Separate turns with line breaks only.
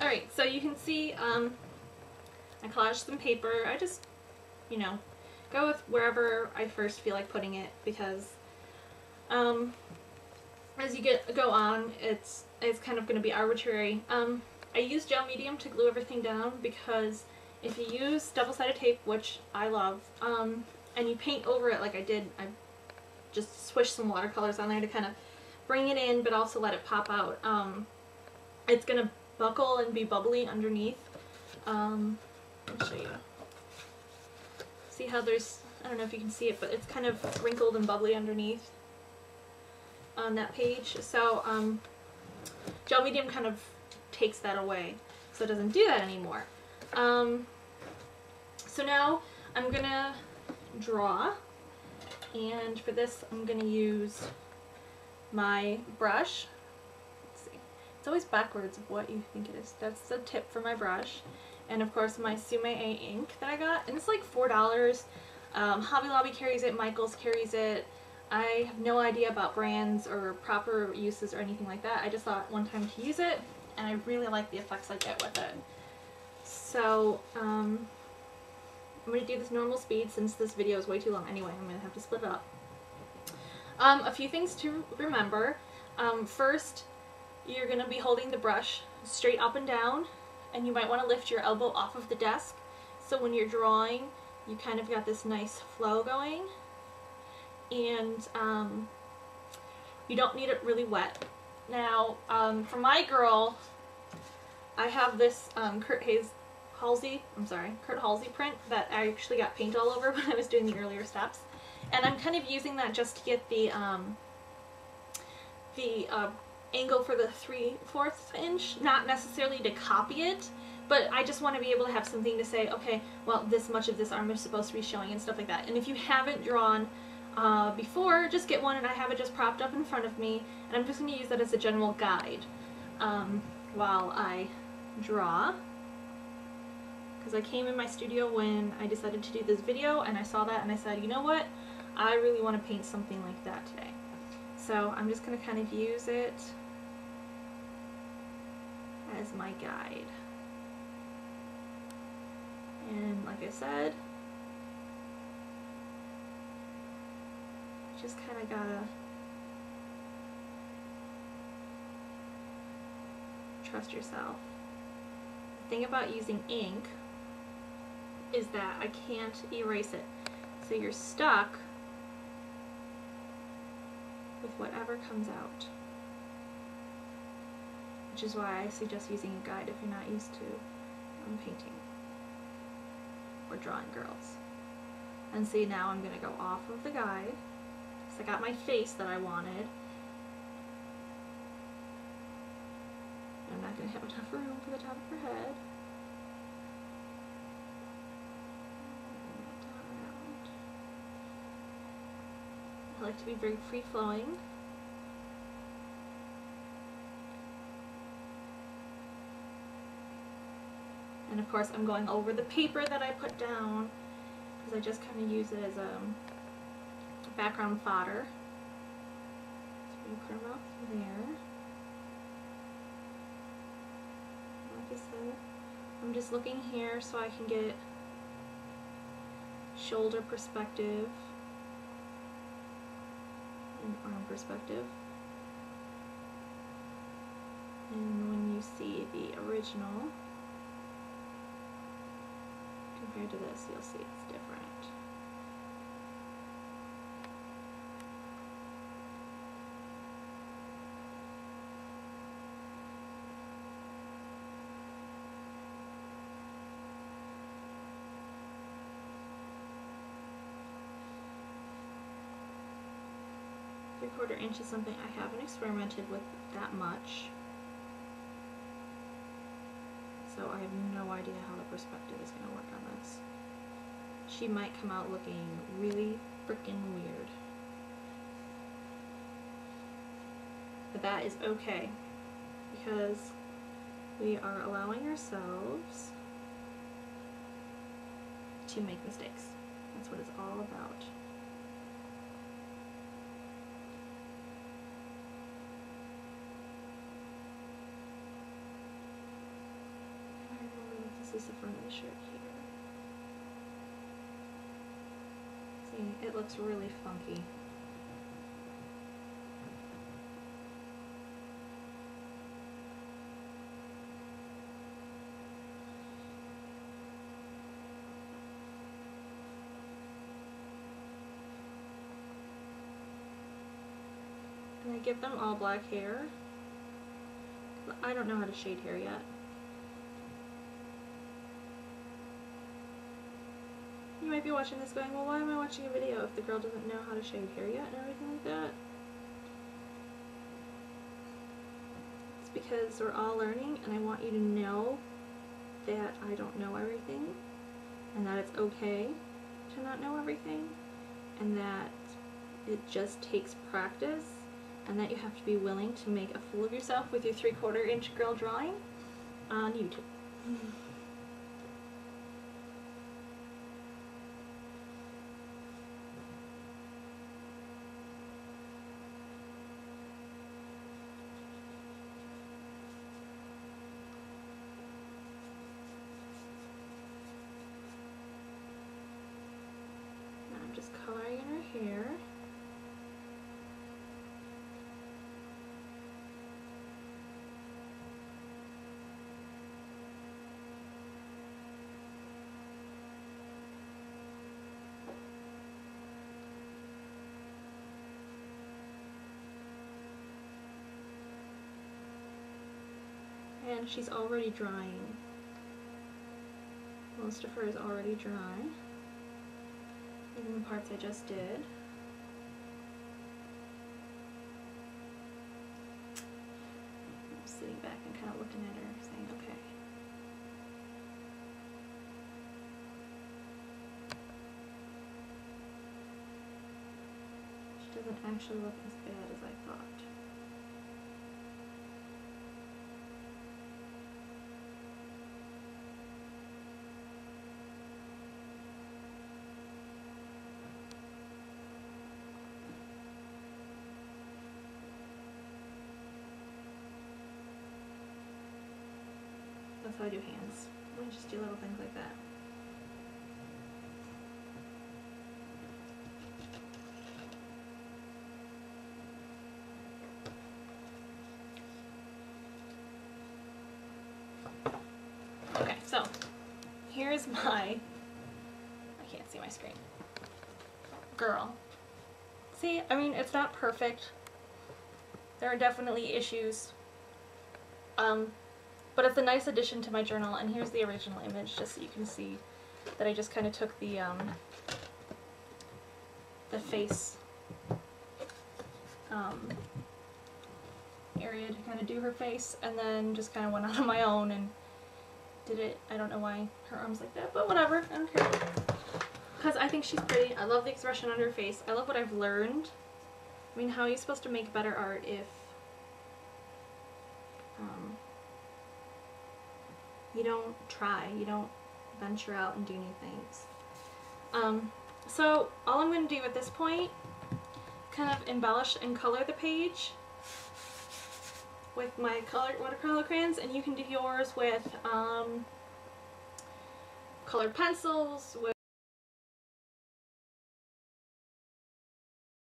Alright, so you can see I collaged some paper. I just, you know, go with wherever I first feel like putting it, because as you go on, it's kind of going to be arbitrary. I use gel medium to glue everything down, because if you use double-sided tape, which I love, and you paint over it like I did, I just swished some watercolors on there to kind of bring it in but also let it pop out. It's going to buckle and be bubbly underneath. Let me show you. See how there's, I don't know if you can see it, but it's kind of wrinkled and bubbly underneath on that page. So gel medium kind of takes that away, so it doesn't do that anymore. So now I'm gonna draw, and for this I'm gonna use my brush. Let's see, it's always backwards of what you think it is. That's the tip for my brush, and of course my Sume A ink that I got, and it's like $4. Hobby Lobby carries it, Michaels carries it. I have no idea about brands or proper uses or anything like that. I just thought one time to use it, and I really like the effects I get with it. So I'm going to do this normal speed since this video is way too long anyway. I'm going to have to split it up. A few things to remember. First, you're going to be holding the brush straight up and down, and you might want to lift your elbow off of the desk, so when you're drawing you kind of got this nice flow going, and you don't need it really wet. Now, for my girl, I have this Kurt Halsey print that I actually got paint all over when I was doing the earlier steps, and I'm kind of using that just to get the angle for the 3/4 inch, not necessarily to copy it, but I just want to be able to have something to say, okay, well, this much of this arm is supposed to be showing and stuff like that. And if you haven't drawn before, just get one, and I have it just propped up in front of me, and I'm just going to use that as a general guide while I draw, because I came in my studio when I decided to do this video and I saw that and I said, you know what, I really want to paint something like that today. So I'm just going to kind of use it as my guide. And like I said, just kind of gotta trust yourself. The thing about using ink is that I can't erase it, so you're stuck with whatever comes out, which is why I suggest using a guide if you're not used to painting or drawing girls. And see, now I'm going to go off of the guide, because I got my face that I wanted. I'm not going to have enough room for the top of her head. I like to be very free-flowing. And of course I'm going over the paper that I put down, because I just kind of use it as a background fodder. So we put them out there. Like I said, I'm just looking here so I can get shoulder perspective and arm perspective. And when you see the original compared to this, you'll see it's different. Three-quarter inch is something I haven't experimented with that much, so I have no idea how the perspective is going to work on this. She might come out looking really freaking weird, but that is okay, because we are allowing ourselves to make mistakes. That's what it's all about. use the front of the shirt here. See, it looks really funky. And I give them all black hair. I don't know how to shade hair yet. You might be watching this going, well, why am I watching a video if the girl doesn't know how to shade hair yet and everything like that? It's because we're all learning, and I want you to know that I don't know everything, and that it's okay to not know everything, and that it just takes practice, and that you have to be willing to make a fool of yourself with your 3/4 inch girl drawing on YouTube. Now I'm just coloring in her hair. And she's already drying. Most of her is already dry, even the parts I just did. I'm sitting back and kind of looking at her, saying, okay. She doesn't actually look as bad as I thought. That's how I do hands. I just do little things like that. Okay, so here's my, I can't see my screen, girl. See, I mean, it's not perfect. There are definitely issues. But it's a nice addition to my journal, and here's the original image just so you can see that I just kind of took the face area to kind of do her face, and then just kind of went out on my own and did it. I don't know why her arm's like that, but whatever, I don't care. Because I think she's pretty. I love the expression on her face. I love what I've learned. I mean, how are you supposed to make better art if you don't try, you don't venture out and do new things? So all I'm going to do at this point, kind of embellish and color the page with my colored watercolor crayons, and you can do yours with colored pencils, with